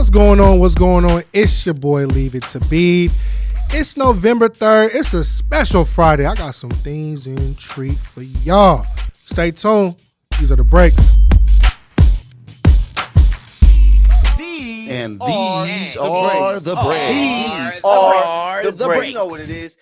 What's going on? What's going on? It's your boy, Leave It to Beef. It's November 3rd. It's a special Friday. I got some things in treat for y'all. Stay tuned. These are the breaks. These are the breaks. You know what it is.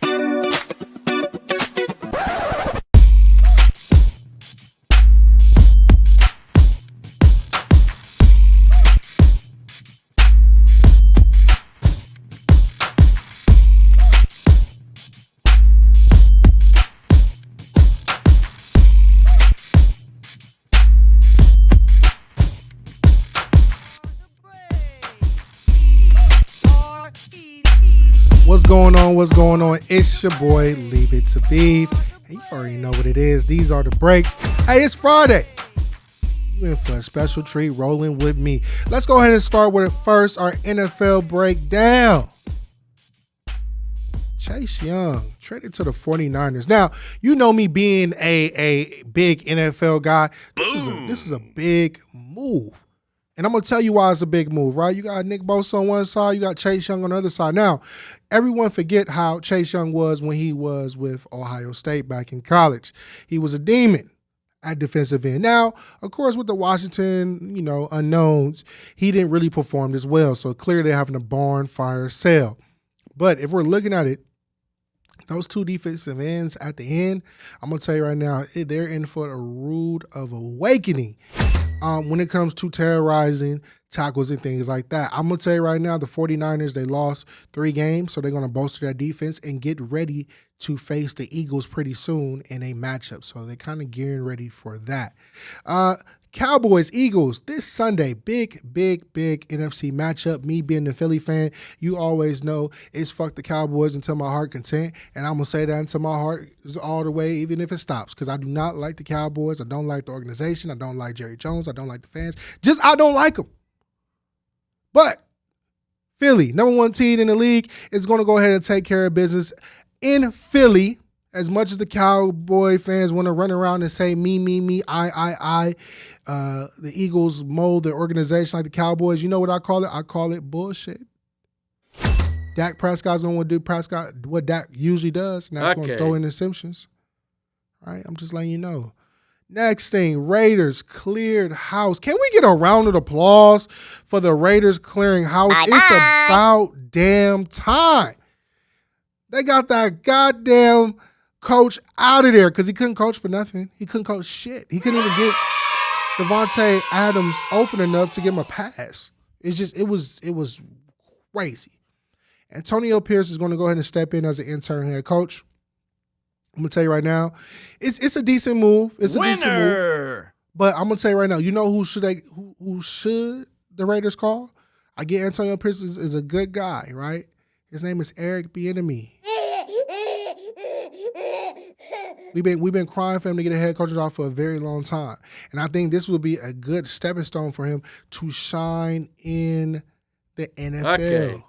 What's going on? It's your boy, Leave It to Beef. And you already know what it is. These are the breaks. Hey, it's Friday. You in for a special treat rolling with me. Let's go ahead and start with it first. Our NFL breakdown. Chase Young traded to the 49ers. Now, you know me being a big NFL guy. This is a big move. And I'm going to tell you why it's a big move, right? You got Nick Bosa on one side. You got Chase Young on the other side. Now, everyone forget how Chase Young was when he was with Ohio State back in college. He was a demon at defensive end. Now, of course, with the Washington, unknowns, he didn't really perform as well. So clearly they're having a barn fire sale. But if we're looking at it, those two defensive ends at the end, I'm going to tell you right now, they're in for a rude of awakening. When it comes to terrorizing tackles and things like that. I'm going to tell you right now, the 49ers, they lost 3 games, so they're going to bolster their defense and get ready to face the Eagles pretty soon in a matchup. So they're kind of gearing ready for that. Cowboys, Eagles, this Sunday, big NFC matchup. Me being the Philly fan, you always know it's fuck the Cowboys until my heart content, and I'm going to say that until my heart is all the way, even if it stops, because I do not like the Cowboys. I don't like the organization. I don't like Jerry Jones. I don't like the fans. I don't like them. But Philly, number 1 team in the league, is going to go ahead and take care of business in Philly. As much as the Cowboy fans want to run around and say me, I, the Eagles mold their organization like the Cowboys, you know what I call it? I call it bullshit. Dak Prescott's going to do what Dak usually does, and that's going to throw in the Simpsons. All right, I'm just letting you know. Next thing, Raiders cleared house. Can we get a round of applause for the Raiders clearing house? It's about damn time. They got that goddamn coach out of there because he couldn't coach for nothing. He couldn't coach shit. He couldn't even get Devontae Adams open enough to give him a pass. It was crazy. Antonio Pierce is going to go ahead and step in as an intern head coach. I'm going to tell you right now, it's a decent move. It's a decent move. But I'm going to tell you right now, you know who should the Raiders call? I get Antonio Pierce is a good guy, right? His name is Eric Bieniemy. We've been crying for him to get a head coach job for a very long time. And I think this will be a good stepping stone for him to shine in the NFL. Okay.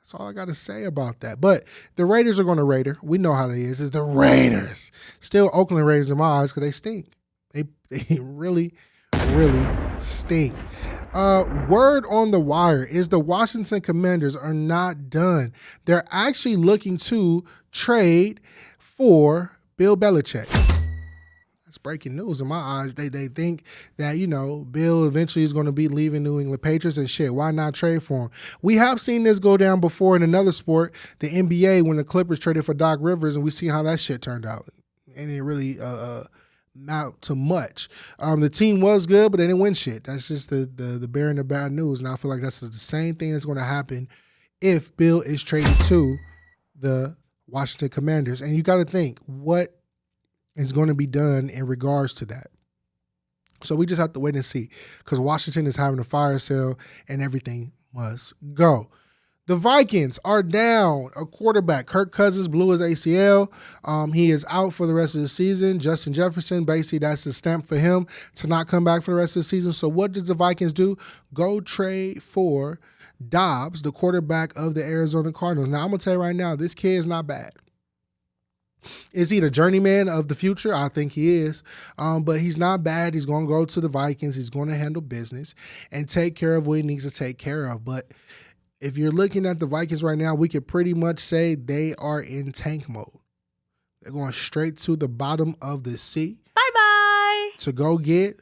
That's all I got to say about that. But the Raiders are going to Raider. We know how they is. It's the Raiders. Still Oakland Raiders in my eyes because they stink. They really, really stink. Word on the wire is the Washington Commanders are not done. They're actually looking to trade for Bill Belichick. That's breaking news in my eyes. They think that, Bill eventually is going to be leaving New England Patriots and shit. Why not trade for him? We have seen this go down before in another sport, the NBA, when the Clippers traded for Doc Rivers, and we see how that shit turned out. And it really not to much. The team was good, but they didn't win shit. That's just the bearing of bad news. And I feel like that's the same thing that's going to happen if Bill is traded to the Washington Commanders. And you got to think, what is going to be done in regards to that? So we just have to wait and see, because Washington is having a fire sale and everything must go. The Vikings are down a quarterback. Kirk Cousins blew his ACL. He is out for the rest of the season. Justin Jefferson, basically that's the stamp for him to not come back for the rest of the season. So what does the Vikings do? Go trade for Dobbs, the quarterback of the Arizona Cardinals. Now, I'm going to tell you right now, this kid is not bad. Is he the journeyman of the future? I think he is. But he's not bad. He's going to go to the Vikings. He's going to handle business and take care of what he needs to take care of. But if you're looking at the Vikings right now, we could pretty much say they are in tank mode. They're going straight to the bottom of the sea. Bye-bye. To go get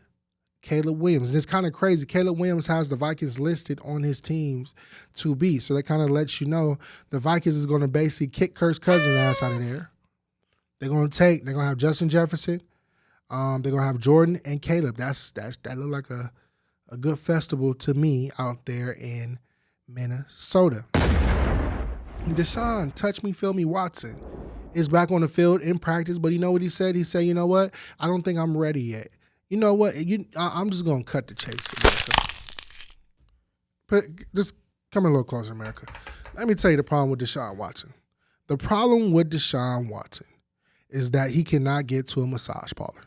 Caleb Williams. And it's kind of crazy. Caleb Williams has the Vikings listed on his teams to be. So that kind of lets you know the Vikings is going to basically kick Kirk Cousins' ass out of there. They're going to have Justin Jefferson. They're going to have Jordan and Caleb. That look like a good festival to me out there in Minnesota. Deshaun, touch me, feel me, Watson is back on the field in practice, but you know what he said? He said, you know what? I don't think I'm ready yet. You know what? I'm just going to cut the chase, America. Just come a little closer, America. Let me tell you the problem with Deshaun Watson. The problem with Deshaun Watson is that he cannot get to a massage parlor.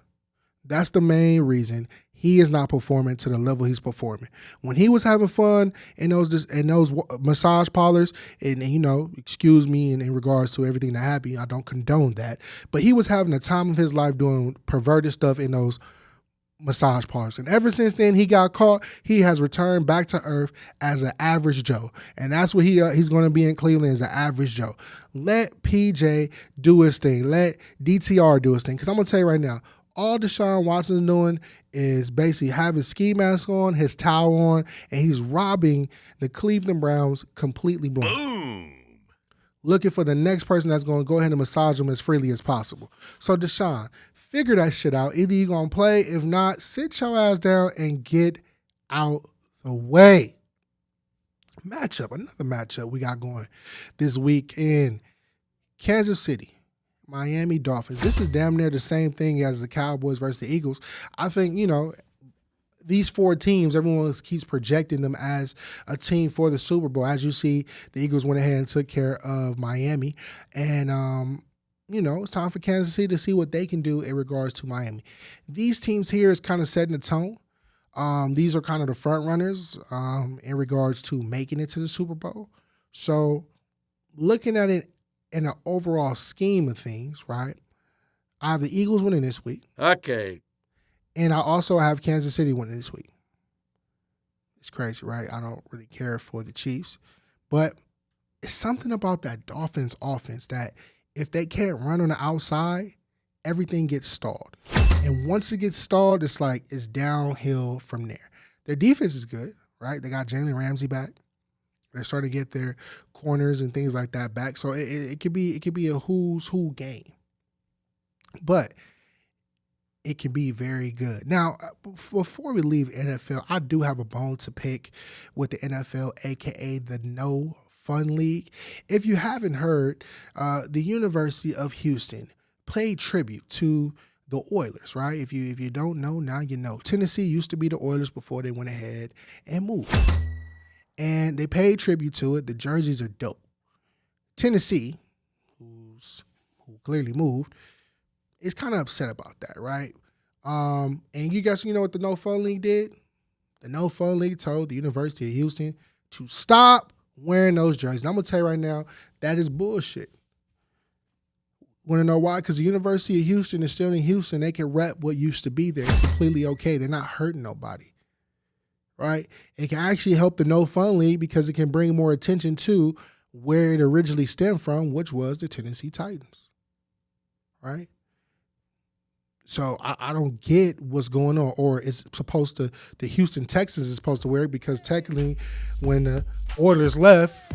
That's the main reason he is not performing to the level he's performing. When he was having fun in those massage parlors, and you know, excuse me, in regards to everything that happened, I don't condone that, but he was having the time of his life doing perverted stuff in those massage parlors. And ever since then, he got caught. He has returned back to earth as an average Joe. And that's what he's going to be in Cleveland, as an average Joe. Let PJ do his thing. Let DTR do his thing. Because I'm going to tell you right now, all Deshaun Watson's doing is basically have his ski mask on, his towel on, and he's robbing the Cleveland Browns completely blind. Boom. Looking for the next person that's going to go ahead and massage him as freely as possible. So Deshaun, figure that shit out. Either you're going to play. If not, sit your ass down and get out the way. Another matchup we got going this week in Kansas City. Miami Dolphins. This is damn near the same thing as the Cowboys versus the Eagles. I think, you know, these four teams, everyone keeps projecting them as a team for the Super Bowl. As you see, the Eagles went ahead and took care of Miami. And, you know, it's time for Kansas City to see what they can do in regards to Miami. These teams here is kind of setting the tone. These are kind of the front runners in regards to making it to the Super Bowl. So looking at it in an overall scheme of things, right, I have the Eagles winning this week. Okay. And I also have Kansas City winning this week. It's crazy, right? I don't really care for the Chiefs. But it's something about that Dolphins offense that if they can't run on the outside, everything gets stalled. And once it gets stalled, it's like it's downhill from there. Their defense is good, right? They got Jalen Ramsey back. They're starting to get their corners and things like that back. So it could be a who's who game. But it can be very good. Now, before we leave NFL, I do have a bone to pick with the NFL, a.k.a. the No Fun League. If you haven't heard, the University of Houston played tribute to the Oilers, right? If you don't know, now you know. Tennessee used to be the Oilers before they went ahead and moved. And they paid tribute to it. The jerseys are dope. Tennessee, who clearly moved, is kind of upset about that, right? And you guys, you know what the No Fun League did? The No Fun League told the University of Houston to stop wearing those jerseys. And I'm going to tell you right now, that is bullshit. Want to know why? Because the University of Houston is still in Houston. They can rep what used to be there. It's completely okay. They're not hurting nobody. Right? It can actually help the No Fun League because it can bring more attention to where it originally stemmed from, which was the Tennessee Titans. Right? So I don't get what's going on, or it's supposed to, the Houston Texans is supposed to wear it because technically when the Oilers left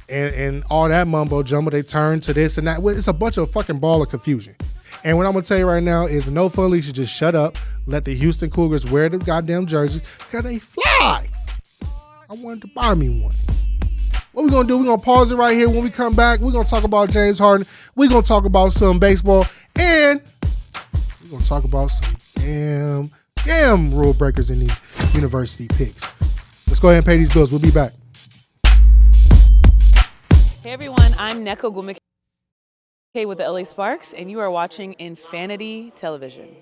and all that mumbo jumbo, they turned to this and that. It's a bunch of fucking ball of confusion. And what I'm going to tell you right now is the No Fun League should just shut up, let the Houston Cougars wear the goddamn jerseys, because they fly. I wanted to buy me one. What we're going to do, we're going to pause it right here. When we come back, we're going to talk about James Harden. We're going to talk about some baseball. And we're going to talk about some damn rule breakers in these university picks. Let's go ahead and pay these bills. We'll be back. Hey everyone, I'm Neko Gumike with the LA Sparks, and you are watching Infanity Television.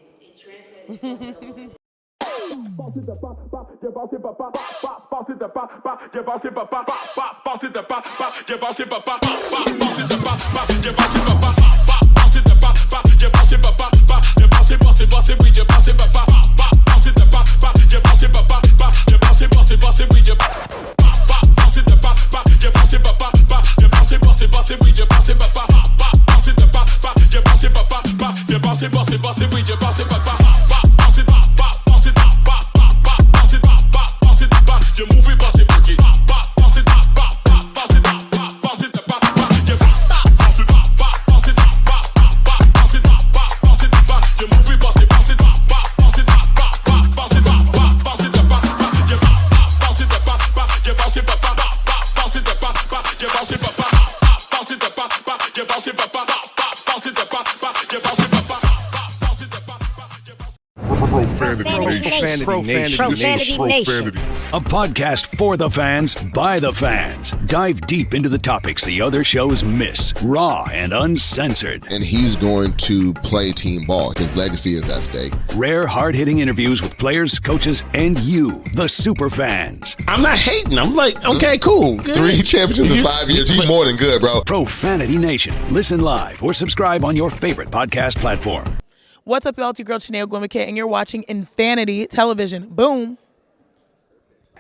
Profanity Nation. A podcast for the fans, by the fans. Dive deep into the topics the other shows miss. Raw and uncensored. And he's going to play team ball. His legacy is at stake. Rare, hard-hitting interviews with players, coaches, and you, the super fans. I'm not hating. I'm like, okay, cool. Good. 3 championships in 5 years. He's more than good, bro. Profanity Nation. Listen live or subscribe on your favorite podcast platform. What's up, y'all? It's your girl, Chanel Gwimike, and you're watching Infanity Television. Boom.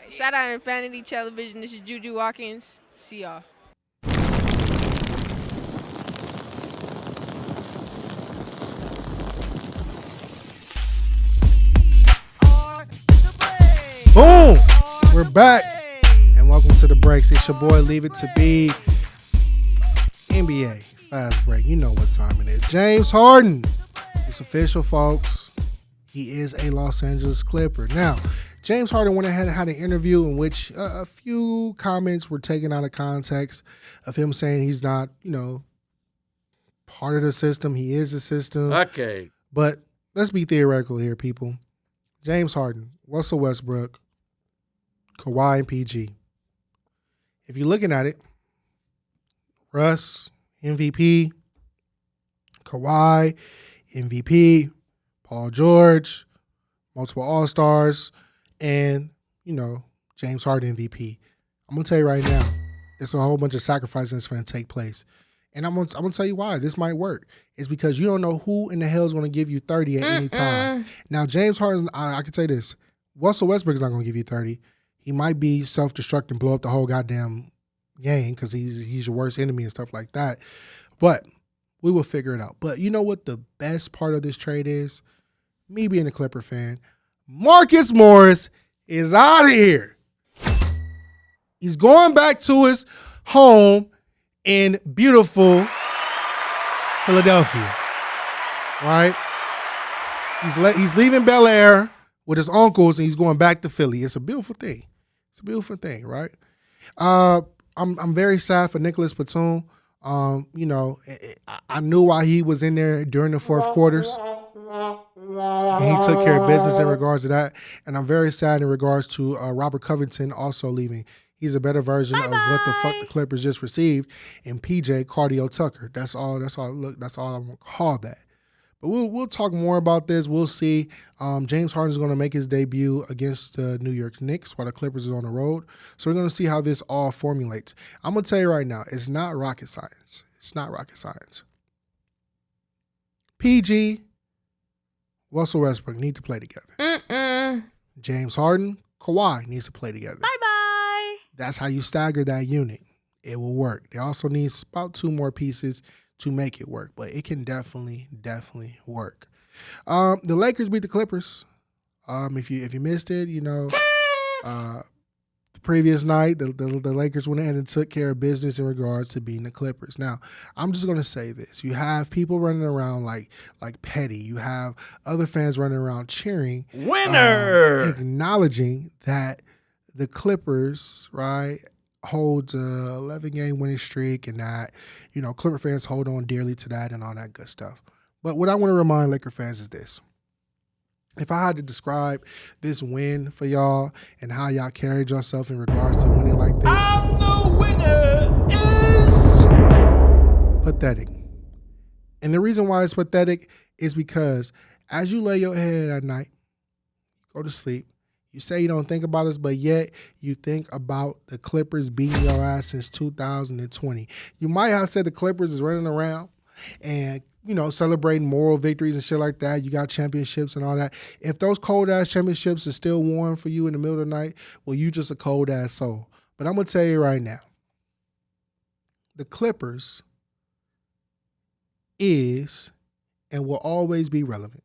Shout out Infanity Television. This is Juju Watkins. See y'all. Boom! We're back. And welcome to the breaks. It's your boy, Leave It to Be. NBA Fast Break. You know what time it is. James Harden. It's official, folks. He is a Los Angeles Clipper. Now, James Harden went ahead and had an interview in which a few comments were taken out of context of him saying he's not, part of the system. He is the system. Okay. But let's be theoretical here, people. James Harden, Russell Westbrook, Kawhi, and PG. If you're looking at it, Russ, MVP, Kawhi, MVP, Paul George, multiple All-Stars, and, James Harden MVP. I'm going to tell you right now, it's a whole bunch of sacrifices that's going to take place. And I'm going to tell you why this might work. It's because you don't know who in the hell is going to give you 30 at any time. Now, James Harden, I can say this. Russell Westbrook is not going to give you 30. He might be self-destruct and blow up the whole goddamn game because he's your worst enemy and stuff like that. But we will figure it out. But you know what the best part of this trade is? Me being a Clipper fan, Marcus Morris is out of here. He's going back to his home in beautiful Philadelphia, right? He's leaving Bel Air with his uncles, and he's going back to Philly. It's a beautiful thing. It's a beautiful thing, right? I'm very sad for Nicholas Batum. I knew why he was in there during the fourth quarters. And he took care of business in regards to that. And I'm very sad in regards to Robert Covington also leaving. He's a better version of what the fuck the Clippers just received in PJ Cardio Tucker. That's all I'm gonna call that. But we'll talk more about this. We'll see. James Harden is going to make his debut against the New York Knicks while the Clippers is on the road. So we're going to see how this all formulates. I'm going to tell you right now, it's not rocket science. It's not rocket science. PG, Russell Westbrook need to play together. James Harden, Kawhi needs to play together. Bye-bye. That's how you stagger that unit. It will work. They also need about 2 more pieces to make it work, but it can definitely work. The Lakers beat the Clippers. If you missed it, the previous night, the Lakers went ahead and took care of business in regards to beating the Clippers. Now, I'm just going to say this. You have people running around like petty. You have other fans running around cheering. Winner! Acknowledging that the Clippers, right, holds a 11-game winning streak and that, Clipper fans hold on dearly to that and all that good stuff. But what I want to remind Laker fans is this. If I had to describe this win for y'all and how y'all carried yourself in regards to winning like this, The winner is pathetic. And the reason why it's pathetic is because as you lay your head at night, go to sleep, you say you don't think about us, but yet you think about the Clippers beating your ass since 2020. You might have said the Clippers is running around and, celebrating moral victories and shit like that. You got championships and all that. If those cold-ass championships are still warm for you in the middle of the night, well, you just a cold-ass soul. But I'm going to tell you right now, the Clippers is and will always be relevant.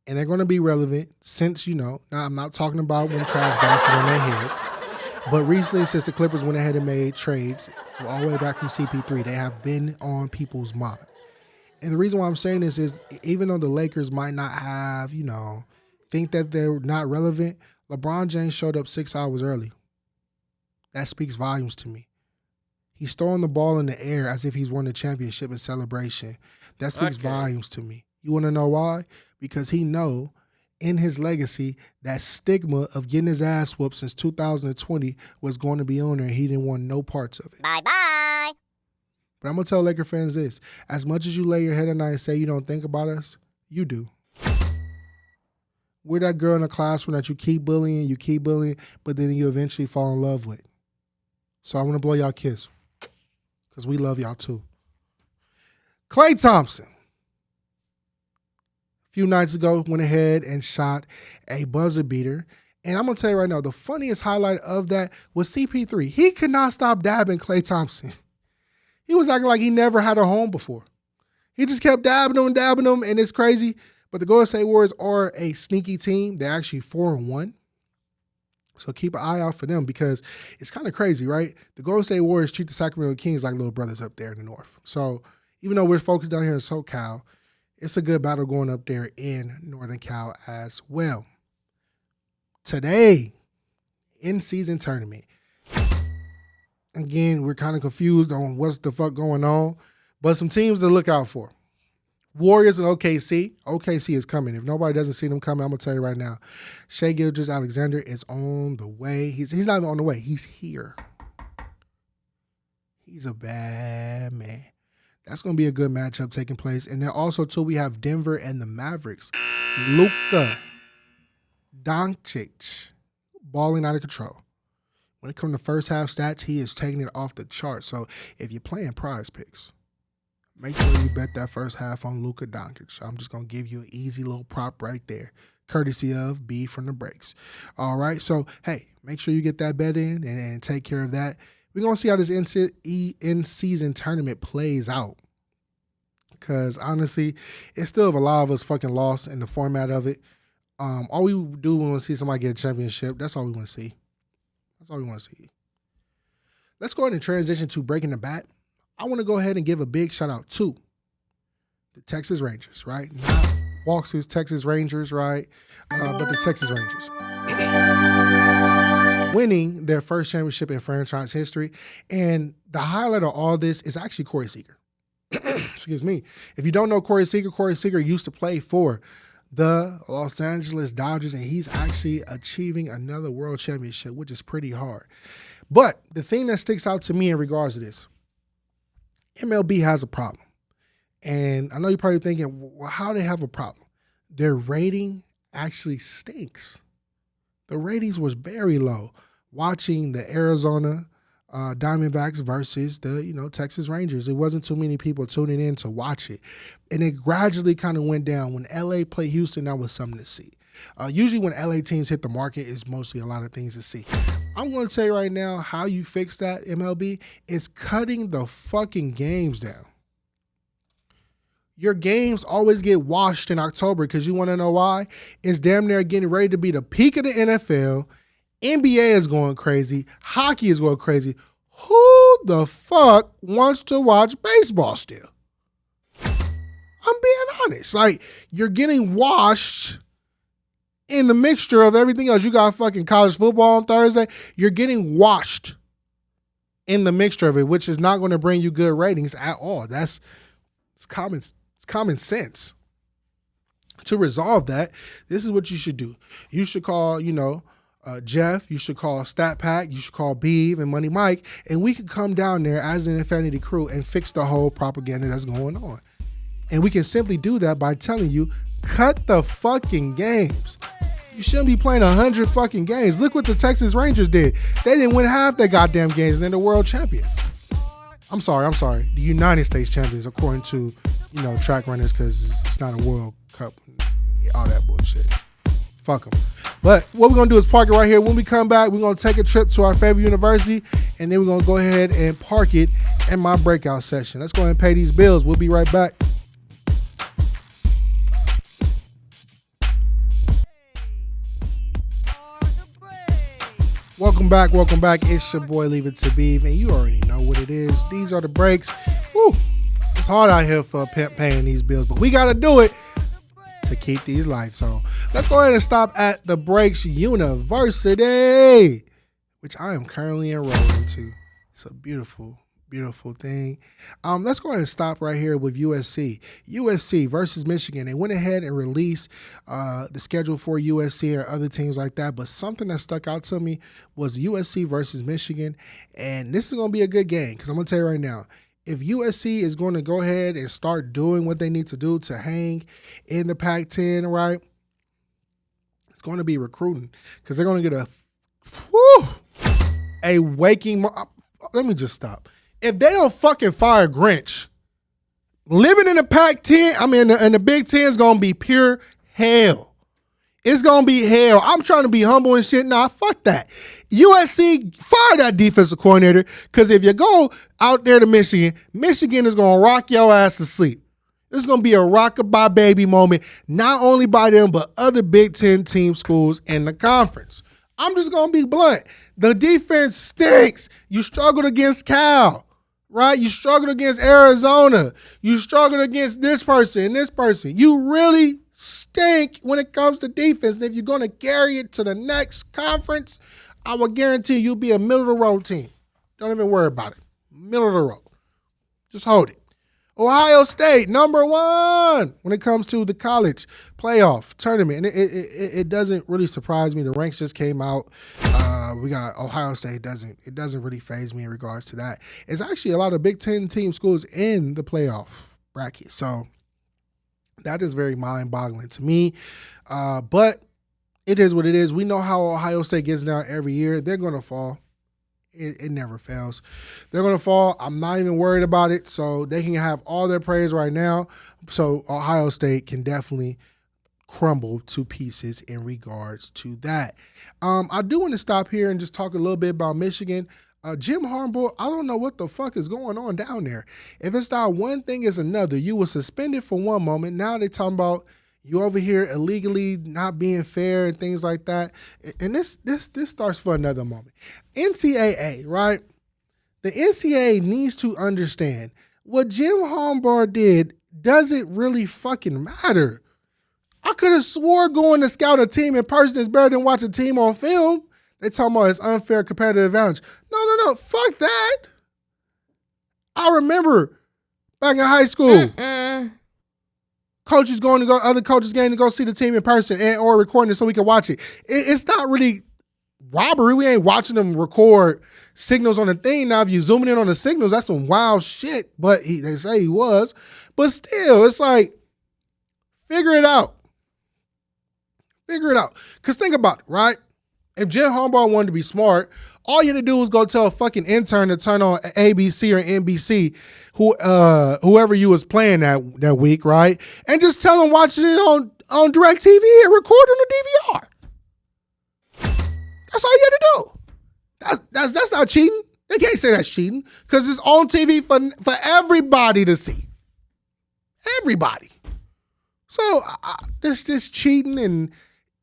And they're going to be relevant since, now I'm not talking about when trash bags was on their heads, but recently since the Clippers went ahead and made trades all the way back from CP3, they have been on people's mind. And the reason why I'm saying this is even though the Lakers might not have, think that they're not relevant, LeBron James showed up 6 hours early. That speaks volumes to me. He's throwing the ball in the air as if he's won the championship in celebration. That speaks volumes to me. You want to know why? Because he know in his legacy that stigma of getting his ass whooped since 2020 was going to be on there. He didn't want no parts of it. Bye-bye. But I'm going to tell Laker fans this. As much as you lay your head at night and say you don't think about us, you do. We're that girl in the classroom that you keep bullying, but then you eventually fall in love with. So I want to blow y'all a kiss because we love y'all too. Klay Thompson. A few nights ago, went ahead and shot a buzzer beater. And I'm going to tell you right now, the funniest highlight of that was CP3. He could not stop dabbing Klay Thompson. He was acting like he never had a home before. He just kept dabbing him, and it's crazy. But the Golden State Warriors are a sneaky team. They're actually 4-1. So keep an eye out for them because it's kind of crazy, right? The Golden State Warriors treat the Sacramento Kings like little brothers up there in the north. So even though we're focused down here in SoCal, it's a good battle going up there in Northern Cal as well. Today, in-season tournament. Again, we're kind of confused on what's the fuck going on, but some teams to look out for. Warriors and OKC. OKC is coming. If nobody doesn't see them coming, I'm going to tell you right now. Shai Gilgeous-Alexander is on the way. He's not even on the way. He's here. He's a bad man. That's going to be a good matchup taking place. And then also, too, we have Denver and the Mavericks. Luka Doncic balling out of control. When it comes to first half stats, he is taking it off the chart. So if you're playing prize picks, make sure you bet that first half on Luka Doncic. I'm just going to give you an easy little prop right there, courtesy of B from the Breaks. All right, so, hey, make sure you get that bet in and take care of that. We're going to see how this in-season tournament plays out because, honestly, it's still a lot of us fucking lost in the format of it. All we do when we see somebody get a championship, that's all we want to see. That's all we want to see. Let's go ahead and transition to breaking the bat. I want to go ahead and give a big shout out to the Texas Rangers, right? Not Walks' Texas Rangers, right? But the Texas Rangers. Winning their first championship in franchise history. And the highlight of all this is actually Corey Seager. Excuse me. If you don't know Corey Seager used to play for the Los Angeles Dodgers, and he's actually achieving another world championship, which is pretty hard. But the thing that sticks out to me in regards to this, MLB has a problem. And I know you're probably thinking, well, how do they have a problem? Their rating actually stinks. The ratings was very low. Watching the Arizona Diamondbacks versus the Texas Rangers, it wasn't too many people tuning in to watch it. And it gradually kind of went down. When LA played Houston, that was something to see. Usually when LA teams hit the market, it's mostly a lot of things to see. I'm going to tell you right now how you fix that, MLB, is cutting the fucking games down. Your games always get washed in October because you want to know why? It's damn near getting ready to be the peak of the NFL. NBA is going crazy. Hockey is going crazy. Who the fuck wants to watch baseball still? I'm being honest. Like, you're getting washed in the mixture of everything else. You got fucking college football on Thursday. You're getting washed in the mixture of it, which is not going to bring you good ratings at all. It's common sense. To resolve that, this is what you should do. You should call, Jeff, you should call Stat Pack, you should call Beeve and Money Mike, and we can come down there as an Infanity crew and fix the whole propaganda that's going on. And we can simply do that by telling you, cut the fucking games. You shouldn't be playing 100 fucking games. Look what the Texas Rangers did. They didn't win half their goddamn games and they're the world champions. I'm sorry. The United States champions, according to, track runners, because it's not a World Cup, all that bullshit. Fuck them. But what we're going to do is park it right here. When we come back, we're going to take a trip to our favorite university, and then we're going to go ahead and park it in my breakout session. Let's go ahead and pay these bills. We'll be right back. Welcome back. It's your boy, Leave It to Beef, and you already know what it is. These are the breaks. Woo. It's hard out here for a pimp paying these bills, but we got to do it to keep these lights on. Let's go ahead and stop at the Breaks University, which I am currently enrolled into. It's a beautiful, beautiful thing. Let's go ahead and stop right here with USC. USC versus Michigan. They went ahead and released the schedule for USC or other teams like that, but something that stuck out to me was USC versus Michigan, and this is going to be a good game because I'm going to tell you right now, if USC is going to go ahead and start doing what they need to do to hang in the Pac-10, right, it's going to be recruiting because they're going to get a waking. Let me just stop. If they don't fucking fire Grinch, living in the Pac-10, in the Big Ten is going to be pure hell. It's going to be hell. I'm trying to be humble and shit. Nah, fuck that. USC, fire that defensive coordinator, because if you go out there to Michigan is going to rock your ass to sleep. It's going to be a rock-a-bye baby moment, not only by them, but other Big Ten team schools in the conference. I'm just going to be blunt. The defense stinks. You struggled against Cal, right? You struggled against Arizona. You struggled against this person and this person. You really stink when it comes to defense. If you're going to carry it to the next conference, I will guarantee you'll be a middle-of-the-road team. Don't even worry about it. Middle of the road. Just hold it. Ohio State, number one when it comes to the college playoff tournament. And it doesn't really surprise me. The ranks just came out. We got Ohio State. It doesn't really faze me in regards to that. It's actually a lot of Big Ten team schools in the playoff bracket. So that is very mind-boggling to me. But it is what it is. We know how Ohio State gets down every year. They're going to fall. It never fails. They're going to fall. I'm not even worried about it. So they can have all their praise right now. So Ohio State can definitely crumble to pieces in regards to that. I do want to stop here and just talk a little bit about Michigan. Jim Harbaugh, I don't know what the fuck is going on down there. If it's not one thing, it's another. You were suspended for one moment. Now they're talking about you over here illegally not being fair and things like that. And this starts for another moment. NCAA, right? The NCAA needs to understand what Jim Harbaugh did doesn't really fucking matter. I could have swore going to scout a team in person is better than watch a team on film. They talking about it's unfair competitive advantage. No. Fuck that. I remember back in high school. Coaches going to go, other coaches getting to go see the team in person and or recording it so we can watch it. It's not really robbery. We ain't watching them record signals on the thing. Now, if you zooming in on the signals, that's some wild shit. But they say he was. But still, it's like, figure it out. Because think about it, right? If Jim Harbaugh wanted to be smart, all you had to do was go tell a fucking intern to turn on ABC or NBC, whoever you was playing that week, right? And just tell them watching it on DirecTV and record on the DVR. That's all you had to do. That's not cheating. They can't say that's cheating because it's on TV for everybody to see. Everybody. So this cheating and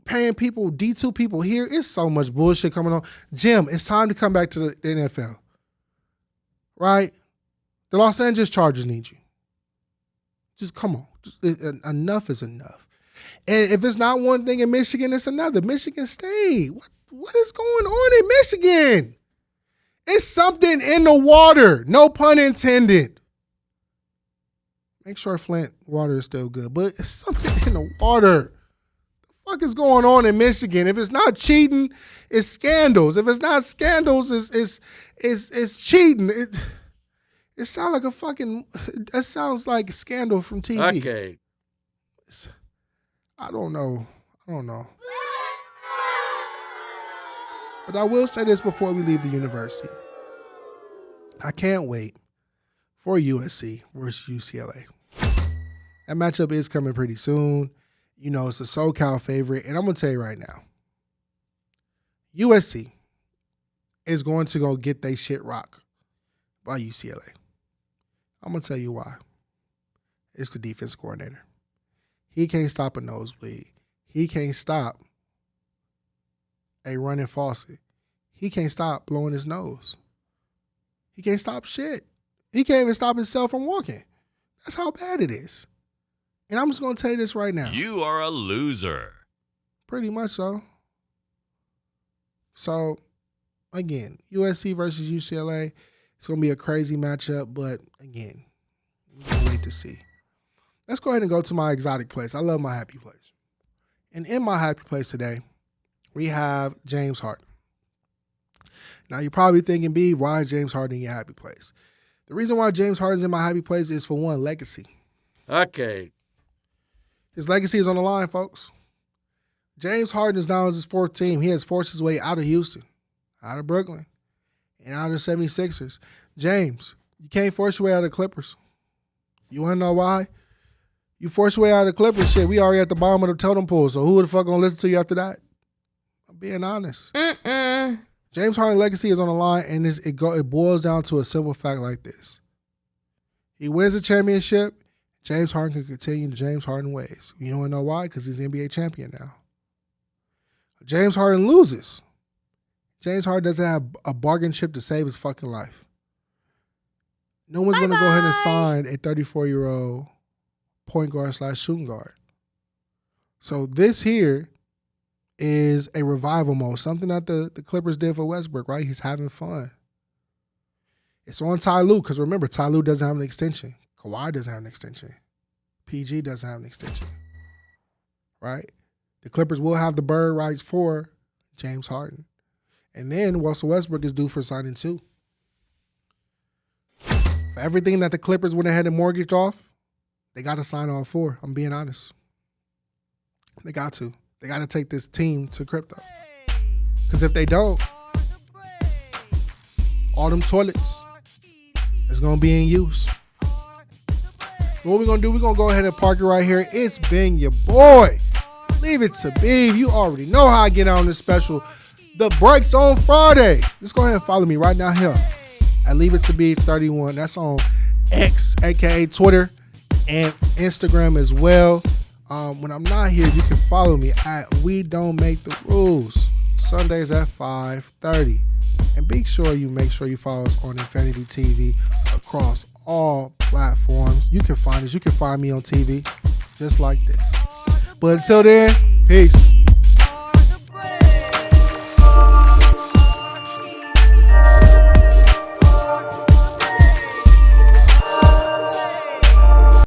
paying people, D2 people here, it's so much bullshit coming on. Jim, it's time to come back to the NFL. Right? The Los Angeles Chargers need you. Just come on. Enough is enough. And if it's not one thing in Michigan, it's another. Michigan State. What is going on in Michigan? It's something in the water. No pun intended. Make sure Flint water is still good, but it's something in the water. The fuck is going on in Michigan? If it's not cheating, it's scandals. If it's not scandals, it's cheating. It sounds like a fucking. That sounds like a scandal from TV. Okay. I don't know. But I will say this before we leave the university. I can't wait for USC versus UCLA. That matchup is coming pretty soon. You know, it's a SoCal favorite. And I'm going to tell you right now, USC is going to go get they shit rocked by UCLA. I'm going to tell you why. It's the defensive coordinator. He can't stop a nosebleed. He can't stop a running faucet. He can't stop blowing his nose. He can't stop shit. He can't even stop himself from walking. That's how bad it is. And I'm just going to tell you this right now. You are a loser. Pretty much so. So, again, USC versus UCLA, it's going to be a crazy matchup, but again, we're going to wait to see. Let's go ahead and go to my exotic place. I love my happy place. And in my happy place today, we have James Harden. Now, you're probably thinking, B, why is James Harden in your happy place? The reason why James Harden's in my happy place is, for one, legacy. Okay. His legacy is on the line, folks. James Harden is now his fourth team. He has forced his way out of Houston, out of Brooklyn, and out of the 76ers. James, you can't force your way out of the Clippers. You want to know why? You force your way out of the Clippers, shit, we already at the bottom of the totem pole, so who the fuck going to listen to you after that? I'm being honest. James Harden's legacy is on the line, and it boils down to a simple fact like this. He wins a championship, James Harden can continue the James Harden ways. You don't know why? Because he's the NBA champion now. James Harden loses. James Harden doesn't have a bargain chip to save his fucking life. No one's going to go ahead and sign a 34-year-old point guard / shooting guard. So this here is a revival mode, something that the Clippers did for Westbrook, right? He's having fun. It's on Ty Lue, because remember, Ty Lue doesn't have an extension. Kawhi doesn't have an extension. PG doesn't have an extension, right? The Clippers will have the bird rights for James Harden. And then Russell Westbrook is due for signing too. For everything that the Clippers went ahead and mortgaged off, they got to sign on for. I'm being honest. They got to. They got to take this team to crypto. Because if they don't, all them toilets is going to be in use. What we're going to do, we're going to go ahead and park it right here. It's been your boy. Leave it to Beeve. You already know how I get on this special. The breaks on Friday. Just go ahead and follow me right now here at Leave It To Beeve 31. That's on X, a.k.a. Twitter, and Instagram as well. When I'm not here, you can follow me at We Don't Make the Rules. Sundays at 5:30. And make sure you follow us on Infanity TV across all platforms. You can find us. You can find me on TV just like this. But until then, peace.